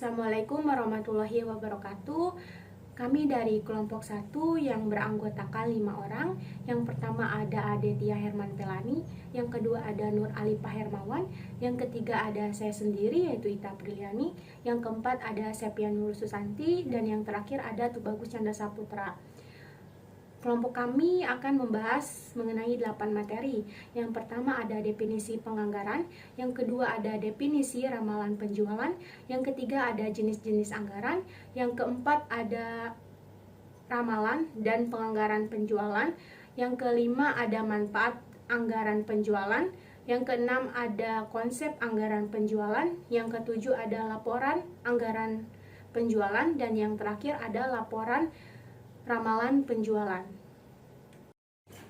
Assalamualaikum warahmatullahi wabarakatuh. Kami dari kelompok 1 yang beranggotakan 5 orang. Yang pertama ada Adetia Herman Pelani, yang kedua ada Nur Alifah Hermawan, yang ketiga ada saya sendiri yaitu Ita Priliani, yang keempat ada Septian Nur Susanti, dan yang terakhir ada Tubagus Chandra Saputra. Kelompok kami akan membahas mengenai 8 materi. Yang pertama ada definisi penganggaran, yang kedua ada definisi ramalan penjualan, yang ketiga ada jenis-jenis anggaran, yang keempat ada ramalan dan penganggaran penjualan, yang kelima ada manfaat anggaran penjualan, yang keenam ada konsep anggaran penjualan, yang ketujuh ada laporan anggaran penjualan, dan yang terakhir ada laporan ramalan penjualan.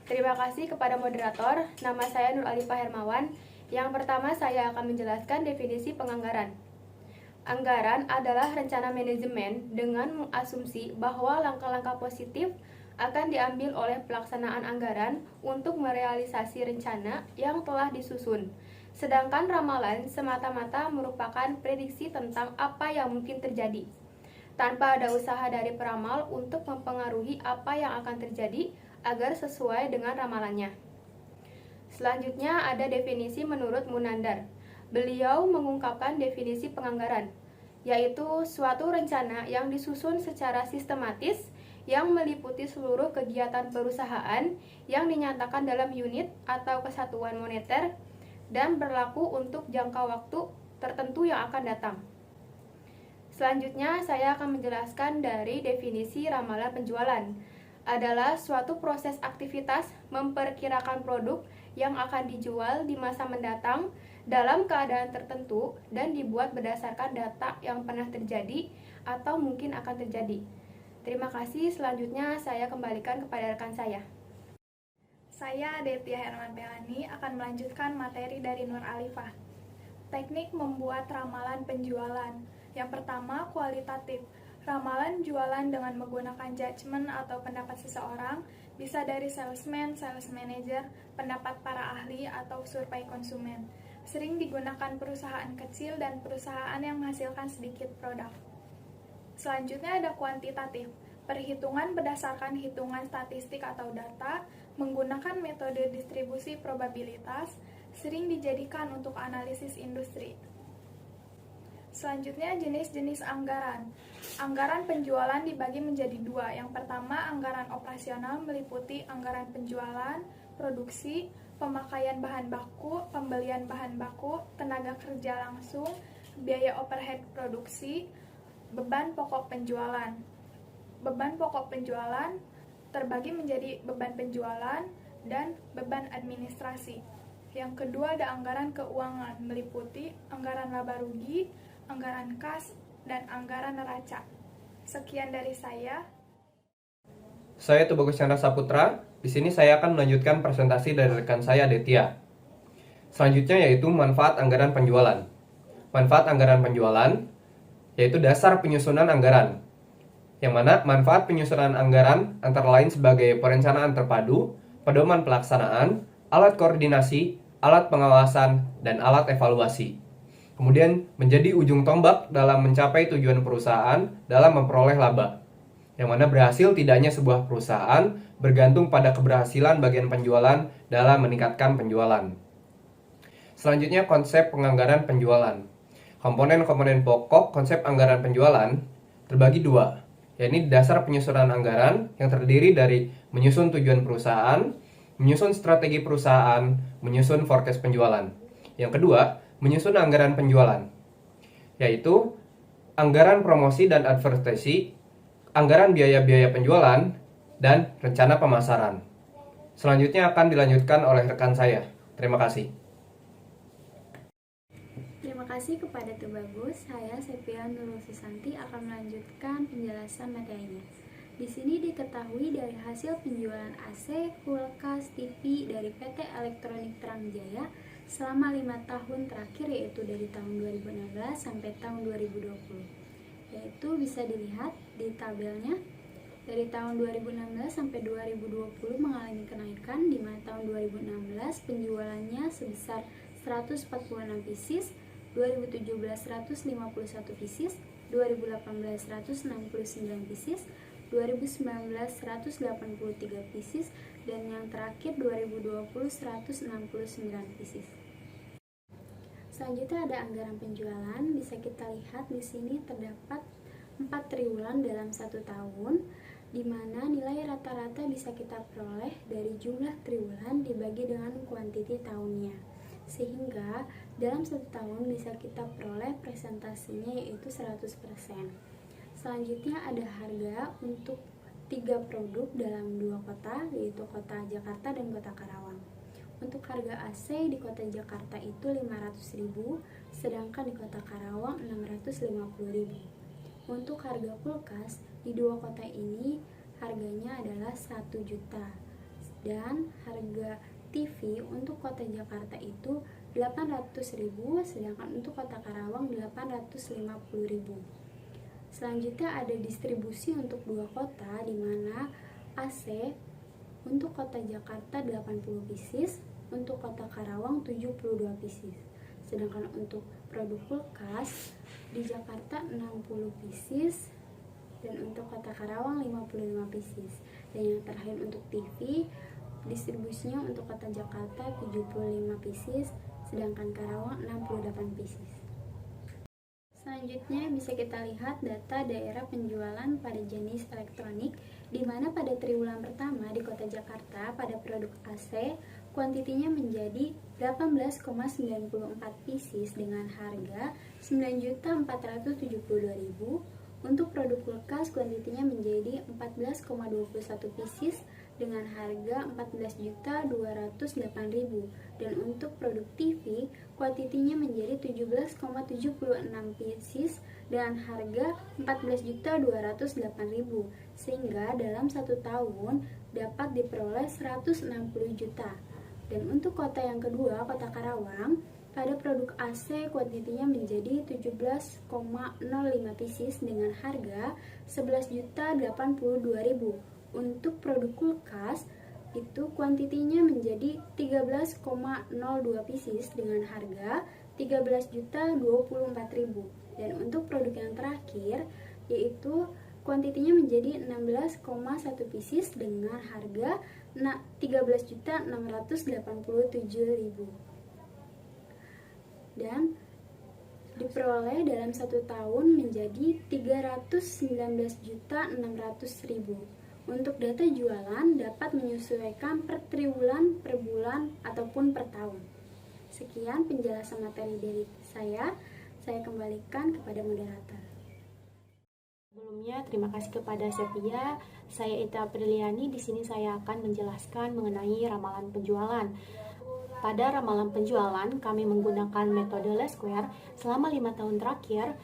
Terima kasih kepada moderator. Nama saya Nur Alifah Hermawan. Yang pertama saya akan menjelaskan definisi penganggaran. Anggaran adalah rencana manajemen dengan mengasumsi bahwa langkah-langkah positif akan diambil oleh pelaksanaan anggaran untuk merealisasi rencana yang telah disusun. Sedangkan ramalan semata-mata merupakan prediksi tentang apa yang mungkin terjadi, tanpa ada usaha dari peramal untuk mempengaruhi apa yang akan terjadi agar sesuai dengan ramalannya. Selanjutnya ada definisi menurut Munandar. Beliau mengungkapkan definisi penganggaran, yaitu suatu rencana yang disusun secara sistematis yang meliputi seluruh kegiatan perusahaan yang dinyatakan dalam unit atau kesatuan moneter dan berlaku untuk jangka waktu tertentu yang akan datang. Selanjutnya, saya akan menjelaskan dari definisi ramalan penjualan. Adalah suatu proses aktivitas memperkirakan produk yang akan dijual di masa mendatang dalam keadaan tertentu dan dibuat berdasarkan data yang pernah terjadi atau mungkin akan terjadi. Terima kasih. Selanjutnya, saya kembalikan kepada rekan saya. Saya Adetia Herman Pelani akan melanjutkan materi dari Nur Alifah. Teknik membuat ramalan penjualan. Yang pertama, kualitatif. Ramalan jualan dengan menggunakan judgement atau pendapat seseorang, bisa dari salesman, sales manager, pendapat para ahli, atau survei konsumen. Sering digunakan perusahaan kecil dan perusahaan yang menghasilkan sedikit produk. Selanjutnya ada kuantitatif. Perhitungan berdasarkan hitungan statistik atau data, menggunakan metode distribusi probabilitas, sering dijadikan untuk analisis industri. Selanjutnya jenis-jenis anggaran. Anggaran penjualan dibagi menjadi dua. Yang pertama, anggaran operasional meliputi anggaran penjualan, produksi, pemakaian bahan baku, pembelian bahan baku, tenaga kerja langsung, biaya overhead produksi, beban pokok penjualan. Beban pokok penjualan terbagi menjadi beban penjualan dan beban administrasi. Yang kedua ada anggaran keuangan, meliputi anggaran laba rugi, anggaran kas, dan anggaran neraca. Sekian dari saya. Saya Tubagus Chandra Saputra. Di sini saya akan melanjutkan presentasi dari rekan saya Detia. Selanjutnya yaitu manfaat anggaran penjualan. Manfaat anggaran penjualan yaitu dasar penyusunan anggaran. Yang mana manfaat penyusunan anggaran antara lain sebagai perencanaan terpadu, pedoman pelaksanaan, alat koordinasi, alat pengawasan, dan alat evaluasi. Kemudian menjadi ujung tombak dalam mencapai tujuan perusahaan dalam memperoleh laba. Yang mana berhasil tidaknya sebuah perusahaan bergantung pada keberhasilan bagian penjualan dalam meningkatkan penjualan. Selanjutnya konsep penganggaran penjualan. Komponen-komponen pokok konsep anggaran penjualan terbagi dua, yakni dasar penyusunan anggaran yang terdiri dari menyusun tujuan perusahaan, menyusun strategi perusahaan, menyusun forecast penjualan. Yang kedua, menyusun anggaran penjualan, yaitu anggaran promosi dan advertising, anggaran biaya-biaya penjualan, dan rencana pemasaran. Selanjutnya akan dilanjutkan oleh rekan saya. Terima kasih. Terima kasih kepada Tubagus. Saya Septian Nur Susanti akan melanjutkan penjelasan materinya. Di sini diketahui dari hasil penjualan AC, kulkas, TV dari PT Elektronik Terang Jaya selama 5 tahun terakhir, yaitu dari tahun 2016 sampai tahun 2020. Yaitu bisa dilihat di tabelnya. Dari tahun 2016 sampai 2020 mengalami kenaikan, di mana tahun 2016 penjualannya sebesar 146 pieces, 2017 151 pieces, 2018 169 pieces, 2019 183 pieces, dan yang terakhir 2020 169 pieces. Selanjutnya ada anggaran penjualan. Bisa kita lihat di sini terdapat 4 triwulan dalam 1 tahun, di mana nilai rata-rata bisa kita peroleh dari jumlah triwulan dibagi dengan kuantiti tahunnya. Sehingga dalam 1 tahun bisa kita peroleh presentasinya yaitu 100%. Selanjutnya ada harga untuk 3 produk dalam 2 kota, yaitu kota Jakarta dan kota Karawang. Untuk harga AC di kota Jakarta itu 500.000, sedangkan di kota Karawang 650.000. Untuk harga kulkas di 2 kota ini harganya adalah 1 juta. Dan harga TV untuk kota Jakarta itu 800.000, sedangkan untuk kota Karawang 850.000. Selanjutnya ada distribusi untuk 2 kota, di mana AC untuk kota Jakarta 80 pieces, untuk kota Karawang 72 pieces. Sedangkan untuk produk kulkas di Jakarta 60 pieces dan untuk kota Karawang 55 pieces. Dan yang terakhir untuk TV, distribusinya untuk kota Jakarta 75 pieces, sedangkan Karawang 68 pieces. Selanjutnya bisa kita lihat data daerah penjualan pada jenis elektronik, di mana pada triwulan pertama di kota Jakarta pada produk AC kuantitinya menjadi 18,94 pieces dengan harga 9.472.000. Untuk produk kulkas kuantitinya menjadi 14,21 pieces dengan harga 14.208.000, dan untuk produk TV kuantitinya menjadi 17,76 pieces dengan harga 14.208.000, sehingga dalam 1 tahun dapat diperoleh 160 juta. Dan untuk kota yang kedua, kota Karawang, pada produk AC kuantitinya menjadi 17,05 pieces dengan harga 11.082.000. Untuk produk kulkas itu kuantitinya menjadi 13,02 pieces dengan harga 13.024.000. Dan untuk produk yang terakhir yaitu kuantitinya menjadi 16,1 pieces dengan harga 13.687.000 dan diperoleh dalam 1 tahun menjadi 319.600.000. Untuk data jualan dapat menyesuaikan per triwulan, per bulan, ataupun per tahun. Sekian penjelasan materi dari saya kembalikan kepada moderator. Sebelumnya, terima kasih kepada Sepia. Saya Ita Apriliani. Di sini saya akan menjelaskan mengenai ramalan penjualan. Pada ramalan penjualan, kami menggunakan metode Least Square selama 5 tahun terakhir,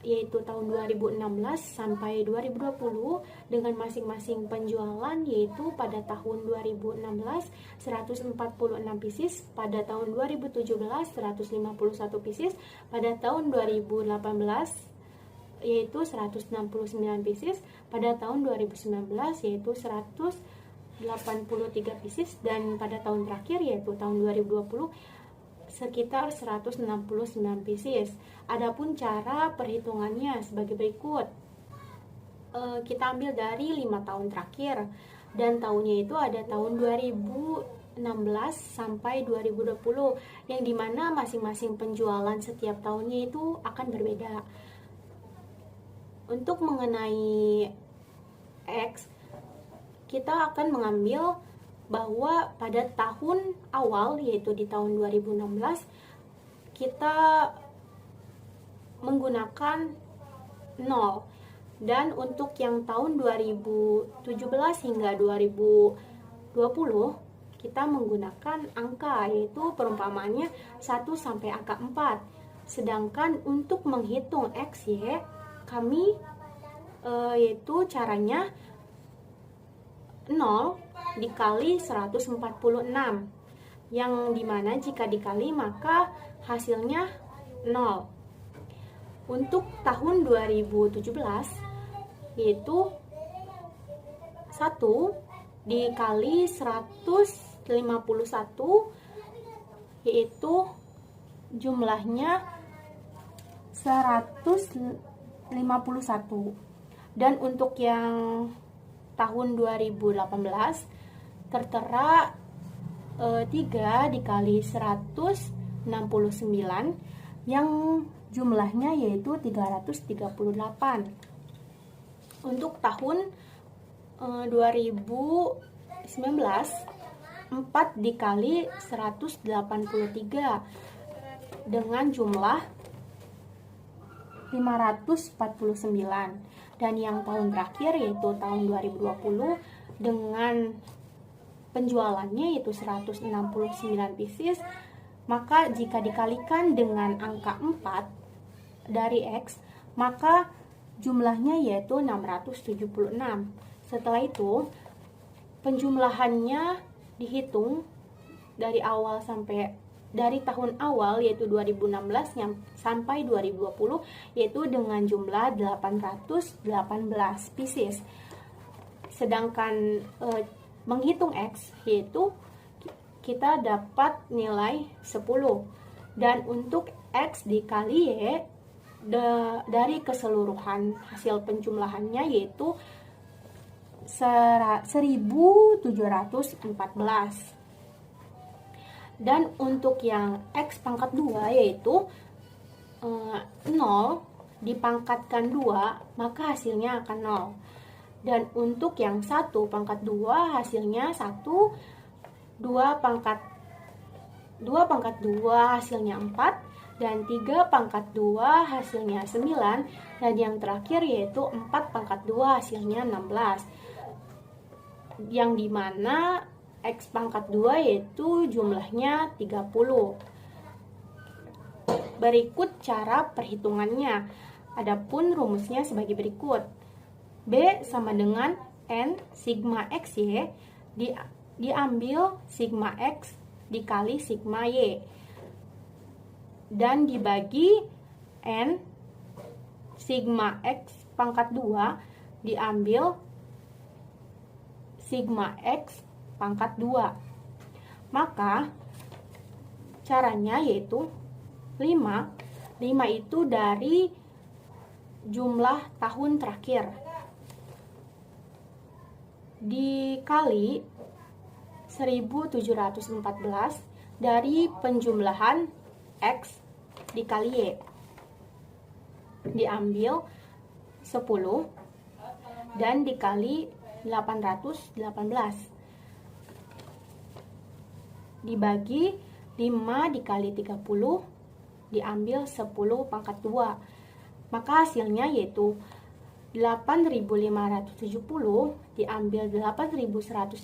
yaitu tahun 2016 sampai 2020, dengan masing-masing penjualan, yaitu pada tahun 2016 146 pieces, pada tahun 2017 151 pieces, pada tahun 2018 yaitu 169 pieces, pada tahun 2019 yaitu 183 pieces, dan pada tahun terakhir yaitu tahun 2020 sekitar 169 pieces. Adapun cara perhitungannya sebagai berikut. Kita ambil dari 5 tahun terakhir, dan tahunnya itu ada tahun 2016 sampai 2020, yang dimana masing-masing penjualan setiap tahunnya itu akan berbeda. Untuk mengenai X, kita akan mengambil bahwa pada tahun awal, yaitu di tahun 2016, kita menggunakan 0. Dan untuk yang tahun 2017 hingga 2020, kita menggunakan angka, yaitu perumpamaannya 1 sampai angka 4. Sedangkan untuk menghitung XY, kami yaitu caranya 0 dikali 146, yang dimana jika dikali maka hasilnya 0. Untuk tahun 2017 yaitu 1 dikali 151, yaitu jumlahnya 151. Dan untuk yang tahun 2018 tertera 3 dikali 169 yang jumlahnya yaitu 338. Untuk tahun 2019 4 dikali 183 dengan jumlah 549. Dan yang tahun terakhir yaitu tahun 2020 dengan penjualannya yaitu 169 pieces, maka jika dikalikan dengan angka 4 dari X, maka jumlahnya yaitu 676. Setelah itu, penjumlahannya dihitung dari awal sampai dari tahun awal yaitu 2016 sampai 2020 yaitu dengan jumlah 818 pieces. Sedangkan menghitung X yaitu kita dapat nilai 10. Dan untuk X dikali Y dari keseluruhan hasil penjumlahannya yaitu 1714. Dan untuk yang X pangkat 2 yaitu 0 dipangkatkan 2, maka hasilnya akan 0. Dan untuk yang 1 pangkat 2 hasilnya 1, 2 pangkat 2 hasilnya 4, dan 3 pangkat 2 hasilnya 9, dan yang terakhir yaitu 4 pangkat 2 hasilnya 16. Yang dimana X pangkat 2 yaitu jumlahnya 30. Berikut cara perhitungannya. Adapun rumusnya sebagai berikut. B sama dengan N sigma XY diambil sigma X dikali sigma Y. Dan dibagi N sigma X pangkat 2 diambil sigma X pangkat 2. Maka caranya yaitu 5 itu dari jumlah tahun terakhir dikali 1714 dari penjumlahan X dikali Y, diambil 10 dan dikali 818 dibagi 5 dikali 30 diambil 10 pangkat 2. Maka hasilnya yaitu 8.570 diambil 8.180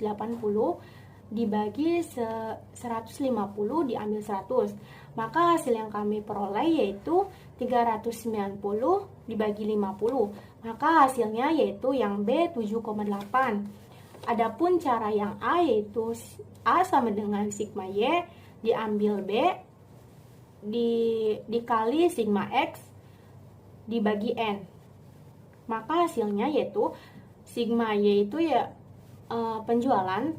dibagi 150 diambil 100. Maka hasil yang kami peroleh yaitu 390 dibagi 50. Maka hasilnya yaitu yang B 7,8. Adapun cara yang A yaitu A sama dengan sigma Y diambil B dikali sigma X dibagi N. Maka hasilnya yaitu sigma Y itu ya penjualan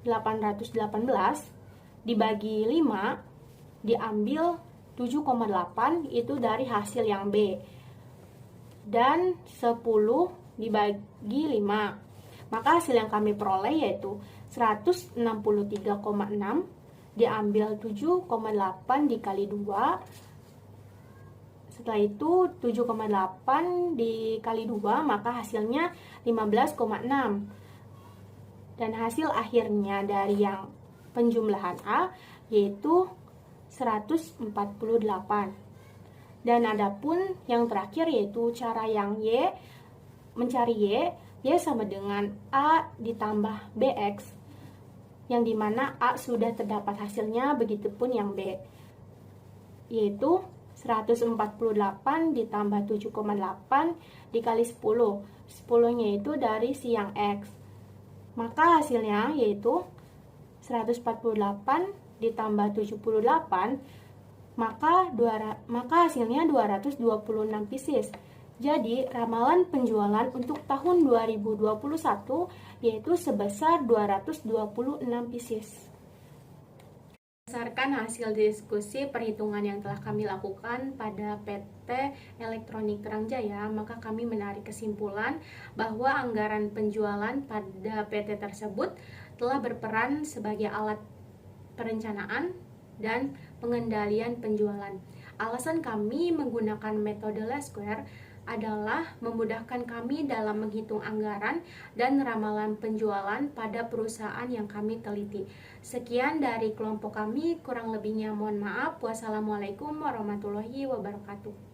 818 dibagi 5 diambil 7,8 itu dari hasil yang B. Dan 10 dibagi 5. Maka hasil yang kami peroleh yaitu 163,6 diambil 7,8 dikali 2. Setelah itu 7,8 dikali 2 maka hasilnya 15,6. Dan hasil akhirnya dari yang penjumlahan A yaitu 148. Dan adapun yang terakhir yaitu cara yang Y, mencari Y sama dengan A ditambah BX, yang dimana A sudah terdapat hasilnya, begitupun yang B, yaitu 148 ditambah 7,8 dikali 10. 10-nya itu dari si yang X. Maka hasilnya yaitu 148 ditambah 78, maka hasilnya 226 pieces. Jadi, ramalan penjualan untuk tahun 2021 yaitu sebesar 226 pieces. Berdasarkan hasil diskusi perhitungan yang telah kami lakukan pada PT Elektronik Terang Jaya, maka kami menarik kesimpulan bahwa anggaran penjualan pada PT tersebut telah berperan sebagai alat perencanaan dan pengendalian penjualan. Alasan kami menggunakan metode least square adalah memudahkan kami dalam menghitung anggaran dan ramalan penjualan pada perusahaan yang kami teliti. Sekian dari kelompok kami, kurang lebihnya mohon maaf. Wassalamualaikum warahmatullahi wabarakatuh.